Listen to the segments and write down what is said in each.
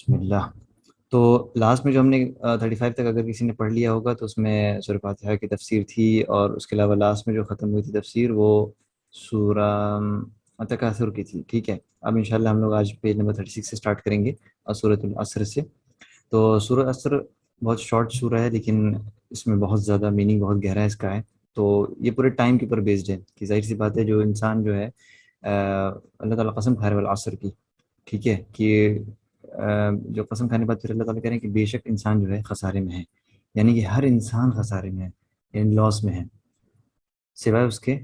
بسم اللہ. تو لاسٹ میں جو ہم نے 35 تک اگر کسی نے پڑھ لیا ہوگا تو اس میں سورہ فاتحہ کی تفسیر تھی، اور اس کے علاوہ لاسٹ میں جو ختم ہوئی تھی تفسیر وہ سورہ تکاثر کی تھی. ٹھیک ہے، اب انشاءاللہ ہم لوگ آج پیج نمبر 36 سے سٹارٹ کریں گے، اور سورۃ العصر سے. تو سورہ عصر بہت شارٹ سورہ ہے، لیکن اس میں بہت زیادہ میننگ بہت گہرا ہے اس کا ہے. تو یہ پورے ٹائم کے اوپر بیسڈ ہے کہ ظاہر سی بات ہے جو انسان جو ہے اللہ تعالیٰ قسم کھا رہے والعصر کی. ٹھیک ہے کہ جو قسم کھانے کے بعد پھر اللہ تعالیٰ کہہ رہے ہیں کہ بے شک انسان جو ہے خسارے میں ہے، یعنی کہ ہر انسان خسارے میں ہے، یعنی لاس میں ہے، سوائے اس کے،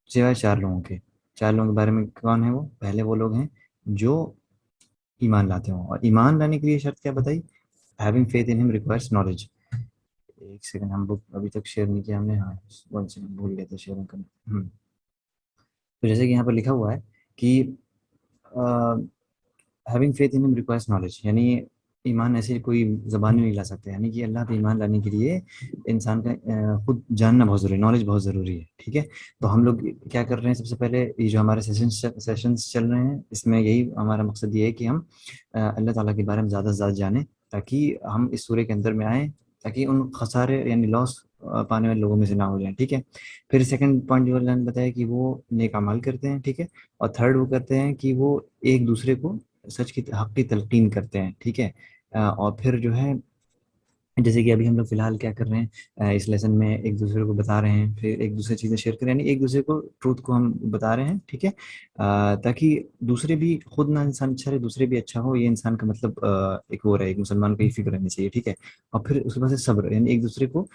سوائے چار لوگوں کے. چار لوگوں کے بارے میں کون ہے وہ؟ پہلے وہ لوگ ہیں جو ایمان لاتے ہوں، اور ایمان لانے کے لیے شرط کیا بتائی؟ ہیونگ فیتھ ان ہم ریکوائرس نالج. ایک سیکنڈ، ہم بک ابھی تک شیئر نہیں کیا ہم نے. ہاں، ون سیکنڈ، بھول گیا تھا شیئر کرنا. تو جیسے کہ یہاں پر لکھا ہوا ہے کہ having faith in requires knowledge, یعنی ایمان ایسے کوئی زبان میں نہیں لا سکتے، یعنی کہ اللہ پہ ایمان لانے کے لیے انسان کا خود جاننا بہت ضروری ہے، نالج بہت ضروری ہے. ٹھیک ہے، تو ہم لوگ کیا کر رہے ہیں؟ سب سے پہلے یہ جو ہمارے سیشنز چل رہے ہیں، اس میں یہی ہمارا مقصد یہ ہے کہ ہم اللہ تعالیٰ کے بارے میں زیادہ سے زیادہ جانیں، تاکہ ہم اس سورہ کے اندر میں آئیں، تاکہ ان خسارے یعنی لاس پانے والے لوگوں میں سے نہ ہو جائیں. ٹھیک ہے، پھر سیکنڈ پوائنٹ جو اللہ نے بتایا کہ وہ نیک اعمال کرتے ہیں. ٹھیک ہے، اور تھرڈ وہ کرتے ہیں کہ وہ ایک دوسرے کو سچ کی حق کی تلقین کرتے ہیں. ٹھیک ہے، اور پھر جو ہے جیسے کہ ابھی ہم لوگ فی الحال کیا کر رہے ہیں، اس لیسن میں ایک دوسرے کو بتا رہے ہیں، پھر ایک دوسرے چیزیں شیئر کر رہے ہیں، یعنی ایک دوسرے کو ٹروتھ کو ہم بتا رہے ہیں. ٹھیک ہے، تاکہ دوسرے بھی، خود نہ انسان اچھا رہے دوسرے بھی اچھا ہو، یہ انسان کا مطلب ایک وہ رہے، ایک مسلمان کو یہ فکر رہنی چاہیے. ٹھیک ہے، اور پھر اس کے بعد سے صبر، یعنی ایک دوسرے کو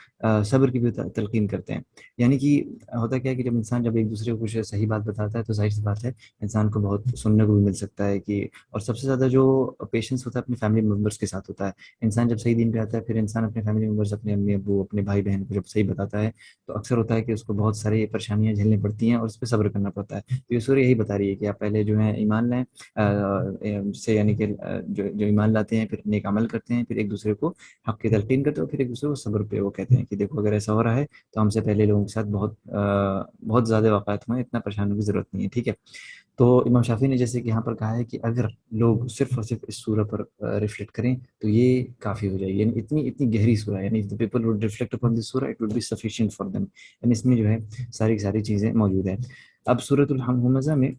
صبر کی بھی تلقین کرتے ہیں. یعنی کہ ہوتا کیا ہے کہ جب انسان جب ایک دوسرے کو کچھ صحیح بات بتاتا ہے تو ظاہر سی بات ہے انسان کو بہت سننے کو بھی مل سکتا ہے کہ، اور سب سے زیادہ جو پیشنس ہوتا ہے اپنی فیملی ممبرس کے ساتھ ہوتا ہے. انسان جب صحیح دین پہ آتا ہے، پھر انسان اپنے فیملی ممبرس، اپنے امی ابو، اپنے بھائی بہن کو جب صحیح بتاتا ہے تو اکثر ہوتا ہے کہ اس کو بہت ساری پریشانیاں جھیلنی پڑتی ہیں اور اس پہ صبر کرنا پڑتا ہے. تو یہ سورہ یہی بتا رہی ہے کہ آپ پہلے جو ہے ایمان لائیں، سے یعنی کہ جو ایمان لاتے ہیں، پھر نیک عمل کرتے ہیں، پھر ایک دوسرے کو حق کی تلقین کرتے ہیں، اور پھر ایک دوسرے کو صبر پہ وہ کہتے ہیں کہ دیکھو اگر ایسا ہو رہا ہے تو ہم سے پہلے لوگوں کے ساتھ بہت زیادہ واقعات ہوئے ہیں، اتنا پریشان ہونے کی ضرورت نہیں ہے. ٹھیک ہے، تو امام شافعی نے جیسے کہ یہاں پر کہا ہے کہ اگر لوگ صرف اور صرف اس سورہ پر ریفلیکٹ کریں تو یہ کافی ہو جائے گی، یعنی اتنی گہری سورہ ہے، یعنی people would reflect upon this surah it would be sufficient for them, یعنی اس میں جو ہے ساری کی ساری چیزیں موجود ہیں. اب سورۃ الحمزہ میں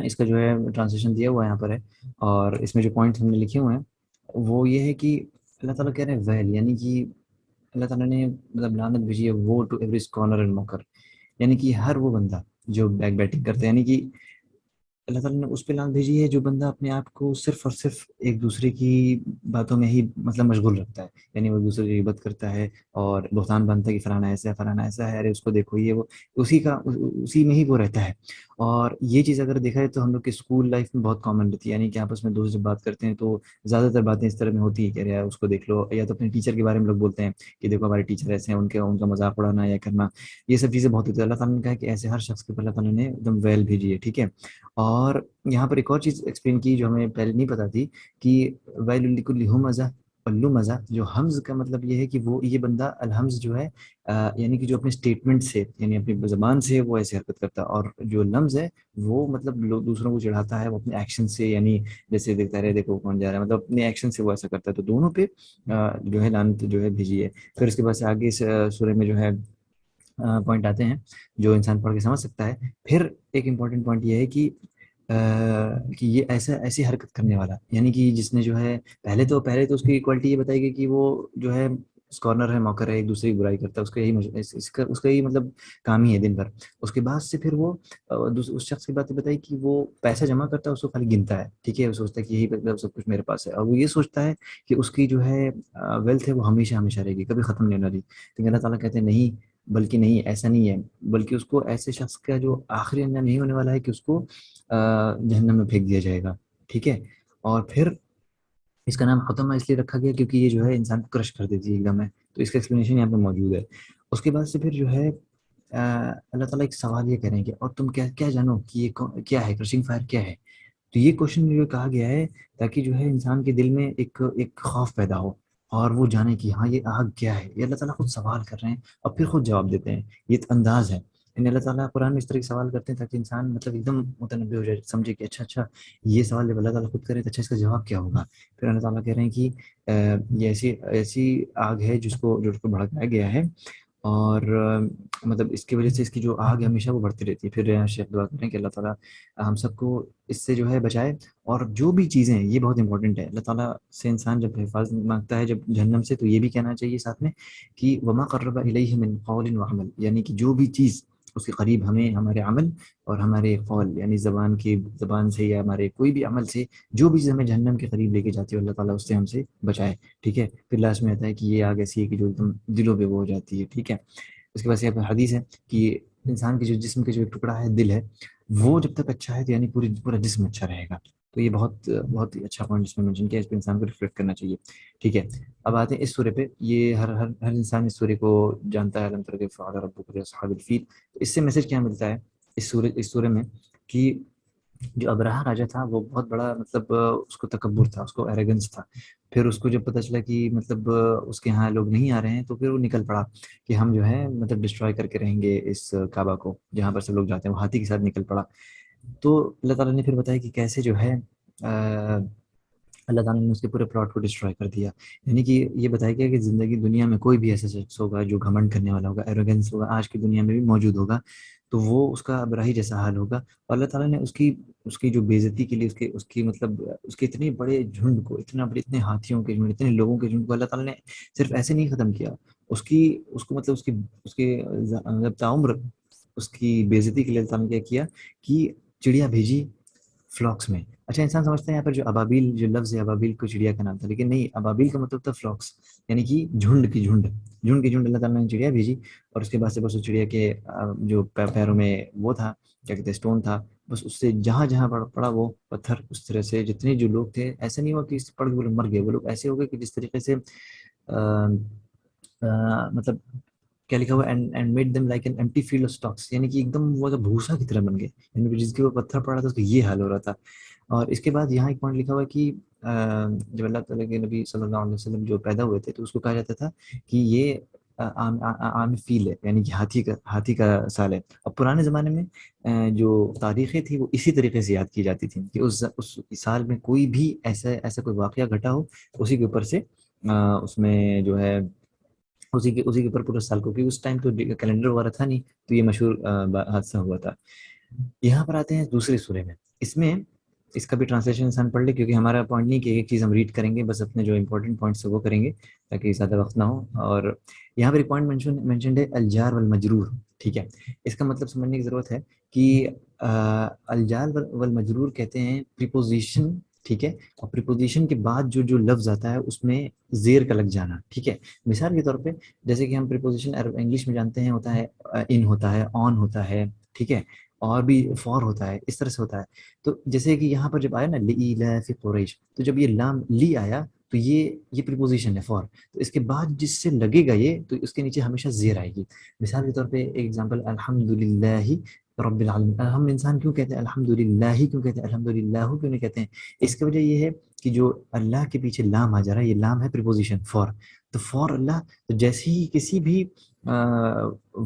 اس کا جو ہے ٹرانسلیشن دیا ہوا یہاں پر ہے، اور اس میں جو پوائنٹس ہم نے لکھے ہوئے ہیں وہ یہ ہے کہ اللہ تعالیٰ کہہ رہے ہیں ویل، یعنی کہ اللہ تعالیٰ نے مطلب لعنت بھیجی ہے وہ ٹو ایوری اسکالر اینڈ موکر، یعنی کہ ہر وہ بندہ جو بیک بیٹنگ کرتے ہیں، یعنی کہ اللہ تعالیٰ نے اس پہ لعنت بھیجی ہے جو بندہ اپنے آپ کو صرف اور صرف ایک دوسرے کی باتوں میں ہی مطلب مشغول رکھتا ہے، یعنی وہ ایک دوسرے کی غیبت کرتا ہے اور بہتان بنتا ہے کہ فلانا ایسا ہے، فلانا ایسا ہے، ارے اس کو دیکھو یہ وہ، اسی میں ہی وہ رہتا ہے. اور یہ چیز اگر دیکھا جائے تو ہم لوگ کی اسکول لائف میں بہت کامن رہتی ہے، یعنی کہ آپس میں دوست جب بات کرتے ہیں تو زیادہ تر باتیں اس طرح میں ہوتی ہے کہ یار اس کو دیکھ لو، یا تو اپنے ٹیچر کے بارے میں لوگ بولتے ہیں کہ دیکھو ہمارے ٹیچر ایسے ہیں، ان کا مذاق اڑانا یا کرنا، یہ سب چیزیں بہت ہوتی ہے. اللہ تعالیٰ نے کہا کہ ایسے ہر شخص کے اوپر اللہ تعالیٰ نے ایک دم ویل بھیجی ہے. ٹھیک ہے، اور یہاں پر ایک اور چیز ایکسپلین کی جو ہمیں پہلے نہیں پتا تھی کہ ویل لکل مزہ پلو مزہ، جو حمز کا مطلب یہ ہے کہ وہ یہ بندہ الحمز جو ہے یعنی کہ جو اپنے اسٹیٹمنٹ سے، یعنی اپنی زبان سے وہ ایسے حرکت کرتا ہے، اور جو لمز ہے وہ مطلب لوگ دوسروں کو چڑھاتا ہے وہ اپنے ایکشن سے، یعنی جیسے دیکھتا رہے دیکھو کون جا رہا ہے، مطلب اپنے ایکشن سے وہ ایسا کرتا ہے. تو دونوں پہ جو ہے لعنت جو ہے بھیجی ہے. پھر اس کے بعد سے آگے اس سورہ میں جو ہے پوائنٹ آتے ہیں جو انسان پڑھ کے سمجھ سکتا ہے. پھر ایک امپورٹنٹ پوائنٹ یہ ہے کہ یہ ایسی حرکت کرنے والا، یعنی کہ جس نے جو ہے پہلے تو اس کی کوالٹی یہ بتائی گئی کہ وہ جو ہے اسکارنر ہے، موکر ہے، ایک دوسرے کی برائی کرتا ہے، اس کا یہی اس کا یہی مطلب کام ہی ہے دن بھر. اس کے بعد سے پھر وہ اس شخص کی باتیں بتائی کہ وہ پیسہ جمع کرتا ہے، اس کو خالی گنتا ہے. ٹھیک ہے، وہ سوچتا ہے کہ یہی مطلب سب کچھ میرے پاس ہے، اور وہ یہ سوچتا ہے کہ اس کی جو ہے ویلتھ ہے وہ ہمیشہ ہمیشہ رہے گی، کبھی ختم نہیں ہونے والی. لیکن اللہ تعالیٰ کہتے ہیں نہیں، بلکہ نہیں، ایسا نہیں ہے، بلکہ اس کو ایسے شخص کا جو آخری انجام نہیں ہونے والا ہے کہ اس کو جہنم میں پھینک دیا جائے گا. ٹھیک ہے، اور پھر اس کا نام ختمہ اس لیے رکھا گیا کیونکہ یہ جو ہے انسان کو کرش کر دیتی ہے ایک دم ہے. تو اس کا ایکسپلینیشن یہاں پہ موجود ہے. اس کے بعد سے پھر جو ہے اللہ تعالیٰ ایک سوال یہ کریں گے اور تم کیا جانو کہ یہ کیا ہے، کرشنگ فائر کیا ہے. تو یہ کوشچن جو کہا گیا ہے تاکہ جو ہے انسان کے دل میں ایک خوف پیدا ہو اور وہ جانے کہ ہاں یہ آگ کیا ہے. یہ اللہ تعالیٰ خود سوال کر رہے ہیں اور پھر خود جواب دیتے ہیں. یہ انداز ہے. یعنی اللہ تعالیٰ قرآن میں اس طرح کے سوال کرتے ہیں تاکہ انسان مطلب ایک دم متنبع ہو جائے، سمجھے کہ اچھا یہ سوال جب اللہ تعالیٰ خود کرے تو اچھا اس کا جواب کیا ہوگا. پھر اللہ تعالیٰ کہہ رہے ہیں کہ یہ ایسی ایسی آگ ہے جو اس کو بھڑکایا گیا ہے، اور مطلب اس کی وجہ سے اس کی جو آگ ہے ہمیشہ وہ بڑھتی رہتی ہے. پھر شیخ دعا کریں کہ اللہ تعالیٰ ہم سب کو اس سے جو ہے بچائے. اور جو بھی چیزیں یہ بہت امپورٹنٹ ہے، اللہ تعالیٰ سے انسان جب حفاظت مانگتا ہے جب جہنم سے، تو یہ بھی کہنا چاہیے ساتھ میں کہ وما قرب الیہ من قول وعمل، یعنی کہ جو بھی چیز اس کے قریب ہمیں ہمارے عمل اور ہمارے قول، یعنی زبان سے یا ہمارے کوئی بھی عمل سے جو بھی چیز ہمیں جہنم کے قریب لے کے جاتی ہے، اللہ تعالیٰ اس سے ہم سے بچائے. ٹھیک ہے. پھر لاسٹ میں آتا ہے کہ یہ آگ ایسی ہے کہ جو ایک دم دلوں پہ وہ ہو جاتی ہے. ٹھیک ہے. اس کے بعد یہ حدیث ہے کہ انسان کے جو جسم کے جو ایک ٹکڑا ہے دل ہے، وہ جب تک اچھا ہے تو یعنی پورا جسم اچھا رہے گا. تو یہ بہت ہی اچھا پوائنٹ جس میں مینشن کیا، اس پہ انسان کو ریفلیکٹ کرنا چاہیے. ٹھیک ہے. اب آتے ہیں اس سورے پہ. یہ ہر انسان اس سورے کو جانتا ہے. الم تر کیف فعل ربک باصحاب الفیل. اس سے میسج کیا ملتا ہے اس سورے میں کہ جو ابرہہ راجا تھا وہ بہت بڑا مطلب اس کو تکبر تھا، اس کو ایروگنس تھا. پھر اس کو جب پتہ چلا کہ مطلب اس کے ہاں لوگ نہیں آ رہے ہیں، تو پھر وہ نکل پڑا کہ ہم جو ہے مطلب ڈسٹرائے کر کے رہیں گے اس کعبہ کو جہاں پر سب لوگ جاتے ہیں. وہ ہاتھی کے ساتھ نکل پڑا. تو اللہ تعالیٰ نے پھر بتایا کہ کیسے جو ہے اللہ تعالیٰ نے اس کے پورے پلاٹ کو ڈسٹرائے کر دیا. یعنی کہ یہ بتایا گیا کہ زندگی دنیا میں کوئی بھی ایسا شخص ہوگا جو گھمنڈ کرنے والا ہوگا، ایروگنس ہوگا، آج کی دنیا میں بھی موجود ہوگا، تو وہ اس کا ابراہی جیسا حال ہوگا. اور اللہ تعالیٰ نے اس کی جو بے عزتی کے لیے اس کی مطلب اس کے اتنے بڑے جھنڈ کو، اتنے ہاتھیوں کے جھنڈ، اتنے لوگوں کے جھنڈ کو اللہ تعالیٰ نے صرف ایسے نہیں ختم کیا. اس کو مطلب اس کی مطلب تعمر اس کی بے عزتی کے لیے اللہ تعالیٰ نے کیا کہ چڑیا بھیجی فلاکس میں. اچھا، انسان سمجھتا ہے یہاں پر جو ابابیل، جو لفظ ہے ابابیل کو چڑیا کا نام تھا، لیکن نہیں، ابابیل کا مطلب تھا فلاکس، یعنی کہ جھنڈ کی جھنڈ. اللہ تعالیٰ نے چڑیا بھیجی، اور اس کے بعد سے بس اس چڑیا کے جو پیروں میں وہ تھا، کیا کہتے ہیں، اسٹون تھا، بس اس سے جہاں جہاں پڑا وہ پتھر اس طرح سے جتنے جو لوگ تھے، ایسا نہیں ہوا کہ اس پڑھ کے وہ لوگ مر گئے. وہ لوگ ایسے ہو گئے کہ جس طریقے سے مطلب کیا لکھا ہوا، and made them like an empty field of stocks, یعنی کہ ایک دم وہ بھوسا کی طرح بن گئے. یعنی جس کے وہ پتھر پڑا تھا اس کا یہ حال ہو رہا تھا. اور اس کے بعد یہاں ایک پوائنٹ لکھا ہوا کہ جب اللہ تعالیٰ کے نبی صلی اللہ علیہ وسلم جو پیدا ہوئے تھے تو اس کو کہا جاتا تھا کہ یہ عام فیل ہے، یعنی کہ ہاتھی کا سال ہے. اور پرانے زمانے میں جو تاریخیں تھیں وہ اسی طریقے سے یاد کی جاتی تھیں کہ اس سال میں کوئی بھی ایسا کوئی واقعہ گھٹا ہو، اسی کے اوپر سے اس میں جو ہے اسی کے اوپر پورا سال کو، کیونکہ اس ٹائم تو کیلنڈر وغیرہ تھا نہیں، تو یہ مشہور حادثہ ہوا تھا. یہاں پر آتے ہیں دوسرے سورے میں. اس کا بھی ٹرانسلیشن انسان پڑھ لے، کیونکہ ہمارا پوائنٹ نہیں کہ ایک چیز ہم ریڈ کریں گے، بس اپنے جو امپورٹنٹ پوائنٹس وہ کریں گے تاکہ زیادہ وقت نہ ہو. اور یہاں پر ایک پوائنٹ مینشنڈ ہے، الجار والمجرور. ٹھیک ہے. اس کا مطلب سمجھنے کی ضرورت ہے کہ الجار والمجرور کہتے ہیں پریپوزیشن. ٹھیک ہے. اور پریپوزیشن کے بعد جو لفظ آتا ہے اس میں زیر کا لگ جانا. ٹھیک ہے. مثال کے طور پہ جیسے کہ ہم پریپوزیشن انگلش میں جانتے ہیں، ہوتا ہے ان، ہوتا ہے آن، ہوتا ہے، ٹھیک ہے، اور بھی فور ہوتا ہے، اس طرح سے ہوتا ہے. تو جیسے کہ یہاں پر جب آیا نا لإیلاف قریش، تو جب یہ لام لی آیا تو یہ پریپوزیشن ہے فور. تو اس کے بعد جس سے لگے گا یہ، تو اس کے نیچے ہمیشہ زیر آئے گی. مثال کے طور پہ ایک ایگزامپل، الحمدللہ رب العالمین. ہم انسان کیوں کہتے ہیں الحمدللہ، کیوں کہتے ہیں الحمدللہ، کیوں نہیں کہتے ہیں؟ اس کی وجہ یہ ہے کہ جو اللہ کے پیچھے لام آ جا رہا ہے، یہ لام ہے پریپوزیشن فور. تو فور اللہ، تو جیسے ہی کسی بھی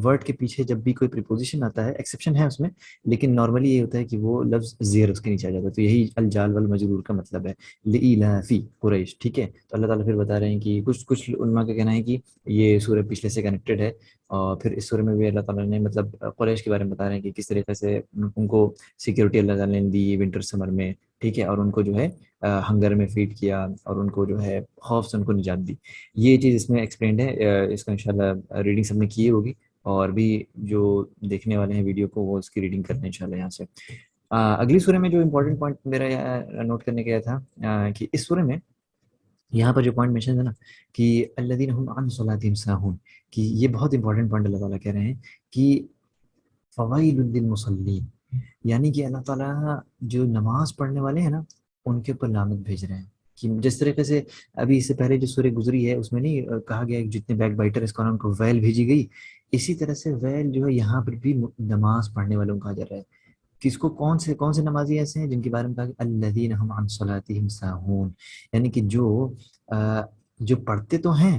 ورڈ کے پیچھے جب بھی کوئی پریپوزیشن آتا ہے، ایکسیپشن ہے اس میں، لیکن نارملی یہ ہوتا ہے کہ وہ لفظ زیر اس کے نیچے آ جاتا ہے. تو یہی الجال والمجرور کا مطلب ہے، لإیلاف قریش. ٹھیک ہے. تو اللہ تعالیٰ پھر بتا رہے ہیں کہ کچھ علماء کا کہنا ہے کہ یہ سورہ پچھلے سے کنیکٹڈ ہے. اور پھر اس سورہ میں بھی اللہ تعالیٰ نے مطلب قریش کے بارے میں بتا رہے ہیں کہ کس طریقے سے ان کو سیکیورٹی اللہ تعالیٰ نے دی ونٹر سمر میں. ٹھیک ہے. اور ان کو جو ہے ہنگر میں فیڈ کیا، اور ان کو جو ہے خوف سے ان کو نجات دی. یہ چیز اس میں ایکسپلینڈ ہے. اس کا انشاءاللہ ریڈنگ سب نے کی ہوگی، اور بھی جو دیکھنے والے ہیں ویڈیو کو وہ اس کی ریڈنگ کرتے ہیں انشاءاللہ یہاں سے. اگلی سورہ میں جو امپورٹنٹ پوائنٹ میرا نوٹ کرنے کا تھا کہ اس سورہ میں یہاں پر جو پوائنٹ مینشن ہے نا کہ الذین هم عن صلاتهم ساہون، کہ یہ بہت امپورٹنٹ پوائنٹ اللہ تعالیٰ کہہ رہے ہیں کہ فوائل للمصلین، یعنی کہ اللہ تعالیٰ جو نماز پڑھنے والے ہیں نا ان کے اوپر لعنت بھیج رہے ہیں. کہ جس طریقے سے ابھی اس سے پہلے جو سورہ گزری ہے اس میں نہیں کہا گیا کہ جتنے بیک بائٹر اس قانون کو ویل بھیجی گئی، اسی طرح سے ویل جو ہے یہاں پر بھی نماز پڑھنے والوں کو کہا جا رہا ہے. کس کو؟ کون سے نمازی ایسے ہیں جن کے بارے میں کہا کہ الذین هم عن صلاتهم ساہون، یعنی کہ جو پڑھتے تو ہیں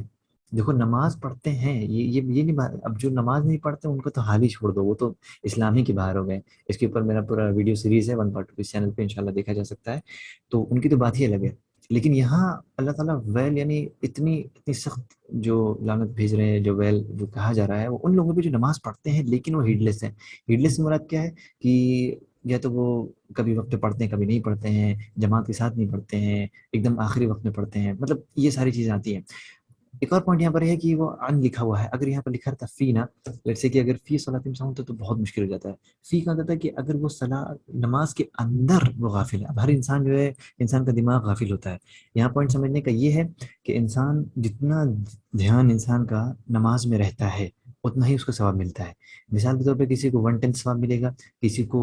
دیکھو نماز پڑھتے ہیں، یہ نہیں اب جو نماز نہیں پڑھتے ان کو تو حال ہی چھوڑ دو، وہ تو اسلام ہی کے باہر ہو گئے. اس کے اوپر میرا پورا ویڈیو سیریز ہے 1 پارٹ اس چینل پہ انشاءاللہ دیکھا جا سکتا ہے. تو ان کی تو بات ہی الگ ہے. لیکن یہاں اللہ تعالیٰ ویل یعنی اتنی سخت جو لعنت بھیج رہے ہیں، جو ویل جو کہا جا رہا ہے وہ ان لوگوں پہ جو نماز پڑھتے ہیں لیکن وہ ہیڈ لیس ہیں. ہیڈ لیس سے مراد کیا ہے کہ یا تو وہ کبھی وقت پہ پڑھتے ہیں کبھی نہیں پڑھتے ہیں، جماعت کے ساتھ نہیں پڑھتے ہیں، ایک دم آخری وقت میں پڑھتے ہیں، مطلب یہ ساری چیزیں آتی ہیں. ایک اور پوائنٹ یہاں پر ہے کہ وہ ان لکھا ہوا ہے. اگر یہاں پر لکھا رہتا فی نا، جیسے کہ اگر فی صلاۃ ساؤں تو بہت مشکل ہو جاتا ہے. فی کہا جاتا ہے کہ اگر وہ نماز کے اندر وہ غافل ہے. اب ہر انسان جو ہے، انسان کا دماغ غافل ہوتا ہے. یہاں پوائنٹ سمجھنے کا یہ ہے کہ انسان جتنا دھیان انسان کا نماز میں رہتا ہے اتنا ہی اس کو ثواب ملتا ہے. مثال کے طور پہ کسی کو 1/10 ثواب ملے گا، کسی کو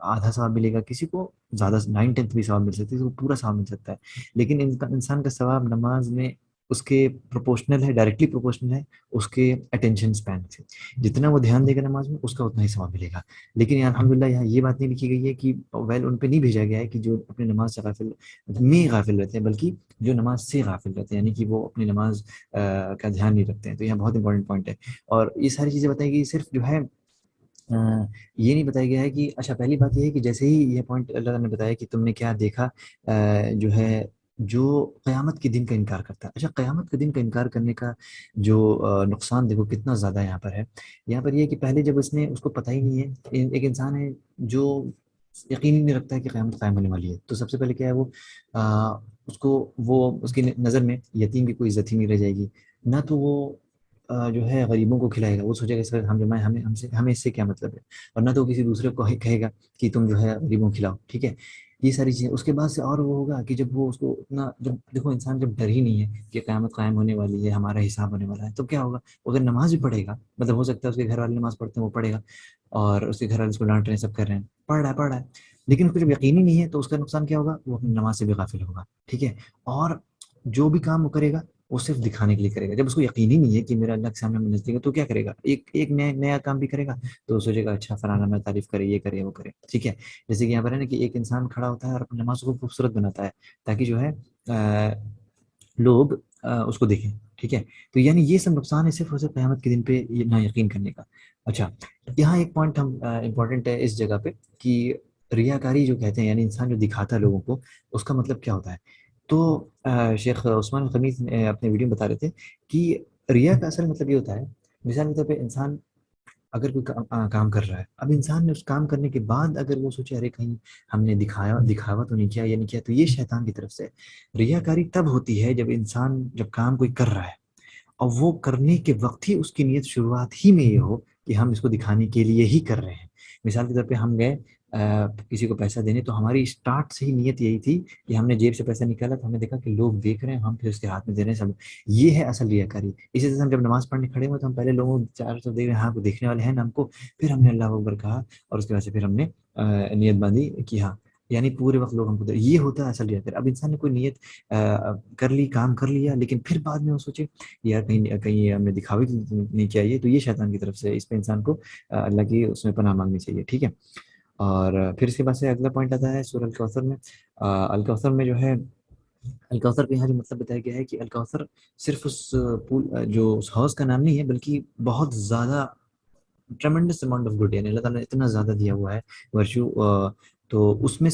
آدھا ثواب ملے گا، کسی کو زیادہ 9/10 بھی ثواب مل سکتا ہے، کسی کو پورا ثواب مل سکتا ہے. لیکن انسان کا ثواب نماز میں اس کے پروپورشنل ہے، ڈائریکٹلی پروپورشنل ہے اس کے اٹینشن اسپین سے. جتنا وہ دھیان دے گا نماز میں اس کا اتنا ہی ثواب ملے گا. لیکن یہاں الحمدللہ یہاں یہ بات نہیں لکھی گئی ہے کہ ویل ان پہ نہیں بھیجا گیا ہے کہ جو اپنی نماز سے غافل رہتے ہیں، بلکہ جو نماز سے غافل رہتے ہیں، یعنی کہ وہ اپنی نماز کا دھیان نہیں رکھتے ہیں. تو یہاں بہت انپورٹنٹ پوائنٹ ہے. اور یہ ساری چیزیں بتائی گئی صرف جو ہے یہ نہیں بتایا گیا ہے کہ اچھا پہلی بات یہ ہے کہ جیسے ہی یہ پوائنٹ اللہ تعالیٰ نے بتایا کہ تم نے کیا دیکھا جو ہے جو قیامت کے دن کا انکار کرتا ہے. اچھا قیامت کے دن کا انکار کرنے کا جو نقصان دیکھو کتنا زیادہ یہاں پر ہے. یہاں پر یہ ہے کہ پہلے جب اس کو پتہ ہی نہیں ہے، ایک انسان ہے جو یقین ہی نہیں رکھتا ہے کہ قیامت قائم ہونے والی ہے، تو سب سے پہلے کیا ہے وہ اس کی نظر میں یتیم کی کوئی عزت ہی نہیں رہ جائے گی. نہ تو وہ جو ہے غریبوں کو کھلائے گا، وہ سوچے گا اس وقت ہم جمائیں، ہمیں اس سے کیا مطلب ہے. اور نہ تو کسی دوسرے کو کہے گا کہ تم جو ہے غریبوں کو کھلاؤ. ٹھیک ہے، یہ ساری چیزیں اس کے بعد سے. اور وہ ہوگا کہ جب وہ اس کو اتنا جب دیکھو انسان جب ڈر ہی نہیں ہے کہ قیامت قائم ہونے والی ہے، ہمارا حساب ہونے والا ہے، تو کیا ہوگا. اگر نماز بھی پڑھے گا، مطلب ہو سکتا ہے اس کے گھر والے نماز پڑھتے ہیں وہ پڑھے گا اور اس کے گھر والے اس کو ڈانٹ رہے ہیں، سب کر رہے ہیں، پڑھ رہا ہے، لیکن اس کو جب یقین ہی نہیں ہے تو اس کا نقصان کیا ہوگا، وہ اپنی نماز سے بھی غافل ہوگا. ٹھیک ہے، اور جو بھی کام وہ کرے گا وہ صرف دکھانے کے لیے کرے گا. جب اس کو یقین ہی نہیں ہے کہ میرا اللہ کے سامنے میں نزدیک ہے تو کیا کرے گا، ایک نیا کام بھی کرے گا تو سوچے گا اچھا فلانا میں تعریف کرے، یہ کرے وہ کرے. ٹھیک ہے، جیسے کہ یہاں پر ہے نا کہ ایک انسان کھڑا ہوتا ہے اور اپنی نماز کو خوبصورت بناتا ہے تاکہ جو ہے لوگ اس کو دیکھیں. ٹھیک ہے، تو یعنی یہ سب نقصان ہے صرف اور صرف قیامت کے دن پہ نہ یقین کرنے کا. اچھا یہاں ایک پوائنٹ ہم امپورٹنٹ ہے اس جگہ پہ کہ ریاکاری جو کہتے ہیں، یعنی انسان جو دکھاتا ہے لوگوں کو، اس کا مطلب کیا ہوتا ہے. تو شیخ عثمان الخمیس اپنے ویڈیو میں بتا رہے تھے کہ ریا کا اصل مطلب یہ ہوتا ہے. مثال کے طور پہ انسان اگر کوئی کام کر رہا ہے، اب انسان نے اس کام کرنے کے بعد اگر وہ سوچے ارے کہیں ہم نے دکھاوا تو نہیں کیا یا نہیں کیا، تو یہ شیطان کی طرف سے. ریاکاری تب ہوتی ہے جب انسان جب کام کوئی کر رہا ہے اور وہ کرنے کے وقت ہی اس کی نیت شروعات ہی میں یہ ہو کہ ہم اس کو دکھانے کے لیے ہی کر رہے ہیں. مثال کے طور پہ ہم گئے کسی کو پیسہ دینے، تو ہماری اسٹارٹ سے ہی نیت یہی تھی کہ ہم نے جیب سے پیسہ نکالا تو ہم نے دیکھا کہ لوگ دیکھ رہے ہیں، ہم پھر اس کے ہاتھ میں دے رہے ہیں سب. یہ ہے اصل ریاکاری. اسی طرح ہم جب نماز پڑھنے کھڑے ہوئے تو ہم پہلے لوگوں چار سو دیکھ رہے ہیں، ہاں کو دیکھنے والے ہیں نا ہم کو، پھر ہم نے اللہ اکبر کہا اور اس کے بعد سے پھر ہم نے نیت باندھی کہ ہاں، یعنی پورے وقت لوگ ہم کو یہ ہوتا ہے اصل ریاکاری. اب انسان نے کوئی نیت کر لی، کام کر لیا، لیکن پھر بعد میں وہ سوچے یار کہیں ہم نے دکھاوے نہیں کیا، یہ تو یہ شیطان کی طرف سے. اس پہ انسان کو اللہ کی اس میں پناہ مانگنی چاہیے. ٹھیک ہے، اور پھر اس کے بعد سے اگلا پوائنٹ آتا ہے سورہ الکوثر میں. الکوثر میں جو ہے الکوثر کا یہاں جو مطلب بتایا گیا ہے کہ الکوثر صرف اس پول جو اس ہاؤس کا نام نہیں ہے، بلکہ بہت زیادہ ٹرمنڈس اماؤنٹ آف گڈ، یعنی اللہ تعالیٰ نے اتنا زیادہ دیا ہوا ہے ورچو. تو اس میں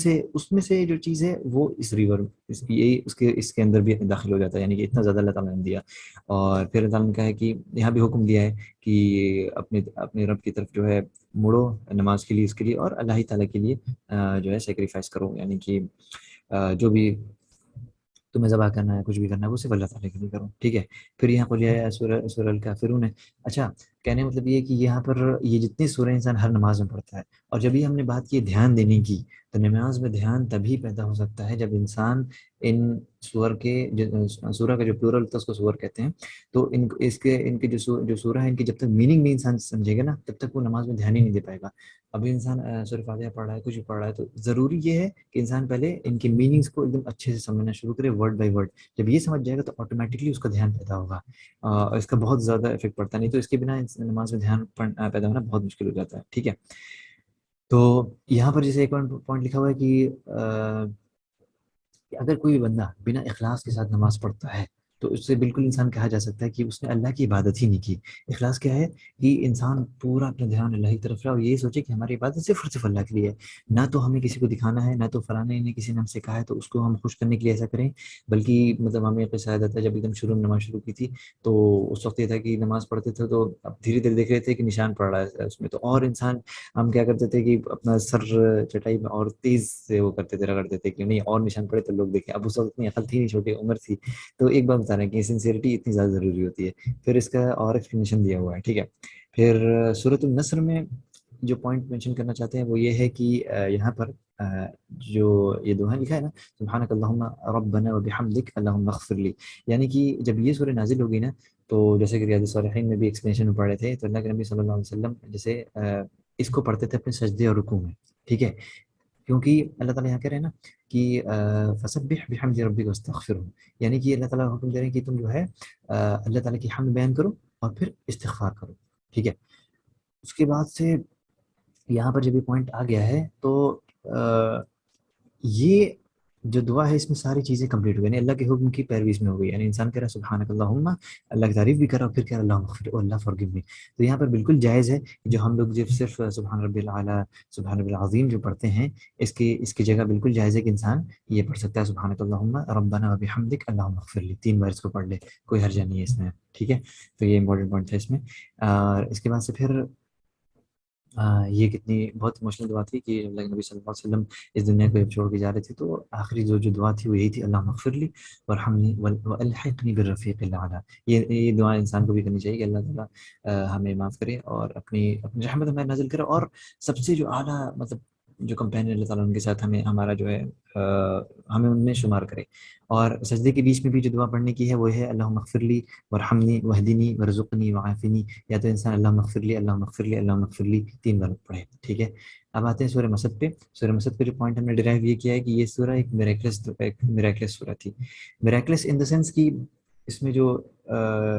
سے جو چیز ہے وہ اس ریور اس کے اندر بھی داخل ہو جاتا ہے، یعنی کہ اتنا زیادہ اللہ تعالیٰ نے دیا. اور پھر اللہ تعالیٰ نے کہا ہے کہ یہاں بھی حکم دیا ہے کہ اپنے رب کی طرف جو ہے مڑو نماز کے لیے، اس کے لیے، اور اللہ تعالیٰ کے لیے جو ہے سیکریفائس کرو، یعنی کہ جو بھی تمہیں ذبح کرنا ہے، کچھ بھی کرنا ہے، وہ صرف اللہ تعالیٰ کے لیے کرو. ٹھیک ہے، پھر یہاں کو جو ہے سورہ الکافرون ہے. اچھا کہنے مطلب یہ ہے کہ یہاں پر یہ جتنی سورہ انسان ہر نماز میں پڑھتا ہے. اور جب ہی ہم نے بات کی دھیان دینے کی، تو نماز میں دھیان تبھی پیدا ہو سکتا ہے جب انسان ان سور کے سورہ کا جو پلورل ہوتا ہے اس کو سور کہتے ہیں. تو ان کے جو سورہ ہے ان کی جب تک میننگ نہیں انسان سمجھے گا نا، تب تک وہ نماز میں دھیان ہی نہیں دے پائے گا. ابھی انسان سورہ فاتحہ پڑھ رہا ہے، کچھ بھی پڑھ رہا ہے، تو ضروری یہ ہے کہ انسان پہلے ان کی میننگس کو ایک دم اچھے سے سمجھنا شروع کرے ورڈ بائی ورڈ. جب یہ سمجھ جائے گا تو آٹومیٹکلی اس کا دھیان پیدا ہوگا. اس کا بہت زیادہ افیکٹ پڑتا ہے، نہیں تو اس کے بنا نماز میں دھیان پیدا ہونا بہت مشکل ہو جاتا ہے. ٹھیک ہے، تو یہاں پر جیسے ایک پوائنٹ لکھا ہوا ہے کہ اگر کوئی بندہ بنا اخلاص کے ساتھ نماز پڑھتا ہے تو اس سے بالکل انسان کہا جا سکتا ہے کہ اس نے اللہ کی عبادت ہی نہیں کی۔ اخلاص کیا ہے کہ انسان پورا اپنا دھیان اللہ کی طرف رہا اور یہ سوچے کہ ہماری عبادت صرف اور صرف اللہ کے لیے ہے، نہ تو ہمیں کسی کو دکھانا ہے، نہ تو فلانے نے کسی نے ہم سے کہا ہے تو اس کو ہم خوش کرنے کے لیے ایسا کریں، بلکہ مطلب ہمیں قصہ یاد آتا ہے جب ایک دم شروع میں نماز شروع کی تھی تو اس وقت یہ تھا کہ نماز پڑھتے تھے تو اب دھیرے دھیرے دیکھ رہے تھے کہ نشان پڑ رہا ہے اس میں، تو اور انسان ہم کیا کرتے تھے کہ اپنا سر چٹائی میں اور تیز سے وہ کرتے تھے، رگڑتے تھے کہ نہیں اور نشان پڑے تو لوگ دیکھیں۔ اب اس وقت اتنی عقل تھی نہیں، چھوٹی عمر تھی، تو ایک بات بتا رہے ہیں کہ سنسیئرٹی اتنی زیادہ ضروری ہوتی ہے۔ پھر اس کا اور ایکسپلینیشن دیا ہوا ہے، ٹھیک ہے۔ پھر سورۃ النصر میں جو پوائنٹ مینشن کرنا چاہتے ہیں وہ یہ ہے کہ یہاں پر جو یہ دعا لکھا ہے نا، سبحانک اللہم ربنا وبحمدک اللہم اغفر لی، یعنی کہ جب یہ سورہ نازل ہوگی نا تو جیسے کہ ریاض الصالحین میں بھی ایکسپلینیشن میں پڑھ رہے تھے، تو اللہ کے نبی صلی اللہ علیہ وسلم جیسے اس کو پڑھتے تھے اپنے سجدے اور رکوع میں، ٹھیک ہے، کیونکہ اللہ تعالیٰ یہاں کہہ رہے ہیں نا کہ فسبح بحمد ربک واستغفرہ، یعنی کہ اللہ تعالیٰ حکم دے رہے ہیں کہ تم جو ہے اللہ تعالیٰ کی حمد بیان کرو اور پھر استغفار کرو، ٹھیک ہے۔ اس کے بعد سے یہاں پر جب یہ پوائنٹ آ گیا ہے تو یہ جو دعا ہے اس میں ساری چیزیں کمپلیٹ ہو گئی، یعنی اللہ کے حکم کی پیروی اس میں ہو گئی، یعنی انسان کہہ رہا ہے سبحانک اللہم، اللہ کی تعریف بھی کر رہا اور پھر کہہ رہا اللہم اغفر اللہ فارگو می، تو یہاں پر بالکل جائز ہے کہ جو ہم لوگ صرف سبحان ربی الاعلیٰ سبحان ربی العظیم جو پڑھتے ہیں اس کی جگہ بالکل جائز ہے کہ انسان یہ پڑھ سکتا ہے سبحانک اللہم ربنا وبحمدک اللہم اغفر لی، 3 بار اس کو پڑھ لے، کوئی حرج نہیں ہے اس میں، ٹھیک ہے۔ تو یہ امپورٹنٹ پوائنٹ تھا اس میں۔ اور اس کے بعد سے پھر یہ کتنی بہت ایموشنل دعا تھی کہ اللہ کے نبی صلی اللہ علیہ وسلم اس دنیا کو جب چھوڑ کے جا رہے تھے تو آخری جو دعا تھی وہ یہی تھی اللہم اغفر لی وارحمنی والحقنی بالرفیق الاعلیٰ، یہ دعا انسان کو بھی کرنی چاہیے کہ اللہ تعالیٰ ہمیں معاف کرے اور اپنی رحمت ہمیں نازل کرے، اور سب سے جو اعلیٰ مطلب جو کمپینین اللہ تعالیٰ ان کے ساتھ ہمارا جو ہے ہمیں ان میں شمار کرے۔ اور سجدے کے بیچ میں بھی جو دعا پڑھنے کی ہے وہ ہے اللہم اغفر لی وارحمنی واہدنی وارزقنی وعافنی، یا تو انسان اللہم اغفر لی اللہم اغفر لی اللہم اغفر لی 3 بار پڑھے، ٹھیک ہے۔ اب آتے ہیں سورہ مسد پہ۔ سورہ مسد پہ جو پوائنٹ ہم نے ڈرائیو یہ کیا ہے کہ یہ سورہ ایک میریکلس سورہ تھی، میریکلس ان دا سینس کہ اس میں جو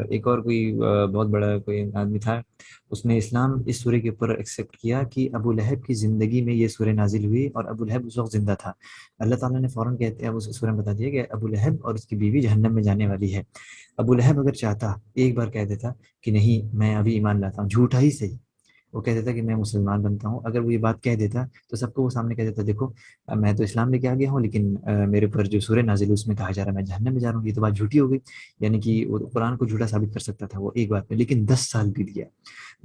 ایک اور کوئی بہت بڑا کوئی آدمی تھا، اس نے اسلام اس سورہ کے اوپر ایکسیپٹ کیا کہ ابو لہب کی زندگی میں یہ سورہ نازل ہوئی اور ابو لہب اس وقت زندہ تھا، اللہ تعالیٰ نے فوراً کہتے ہیں اس سورہ میں بتا دیا کہ ابو لہب اور اس کی بیوی جہنم میں جانے والی ہے۔ ابو لہب اگر چاہتا ایک بار کہہ دیتا کہ نہیں میں ابھی ایمان لاتا ہوں، جھوٹا ہی صحیح، وہ کہہ دیتا کہ میں مسلمان بنتا ہوں، اگر وہ یہ بات کہہ دیتا تو سب کو وہ سامنے کہہ دیتا دیکھو میں تو اسلام لے کے آ گیا ہوں لیکن میرے اوپر جو سورہ نازل ہے اس میں کہا جا رہا ہے میں جہنم میں جا رہا ہوں، یہ تو بات جھوٹی ہو گئی، یعنی کہ وہ قرآن کو جھوٹا ثابت کر سکتا تھا وہ ایک بات میں، لیکن 10 سال بیت گیا،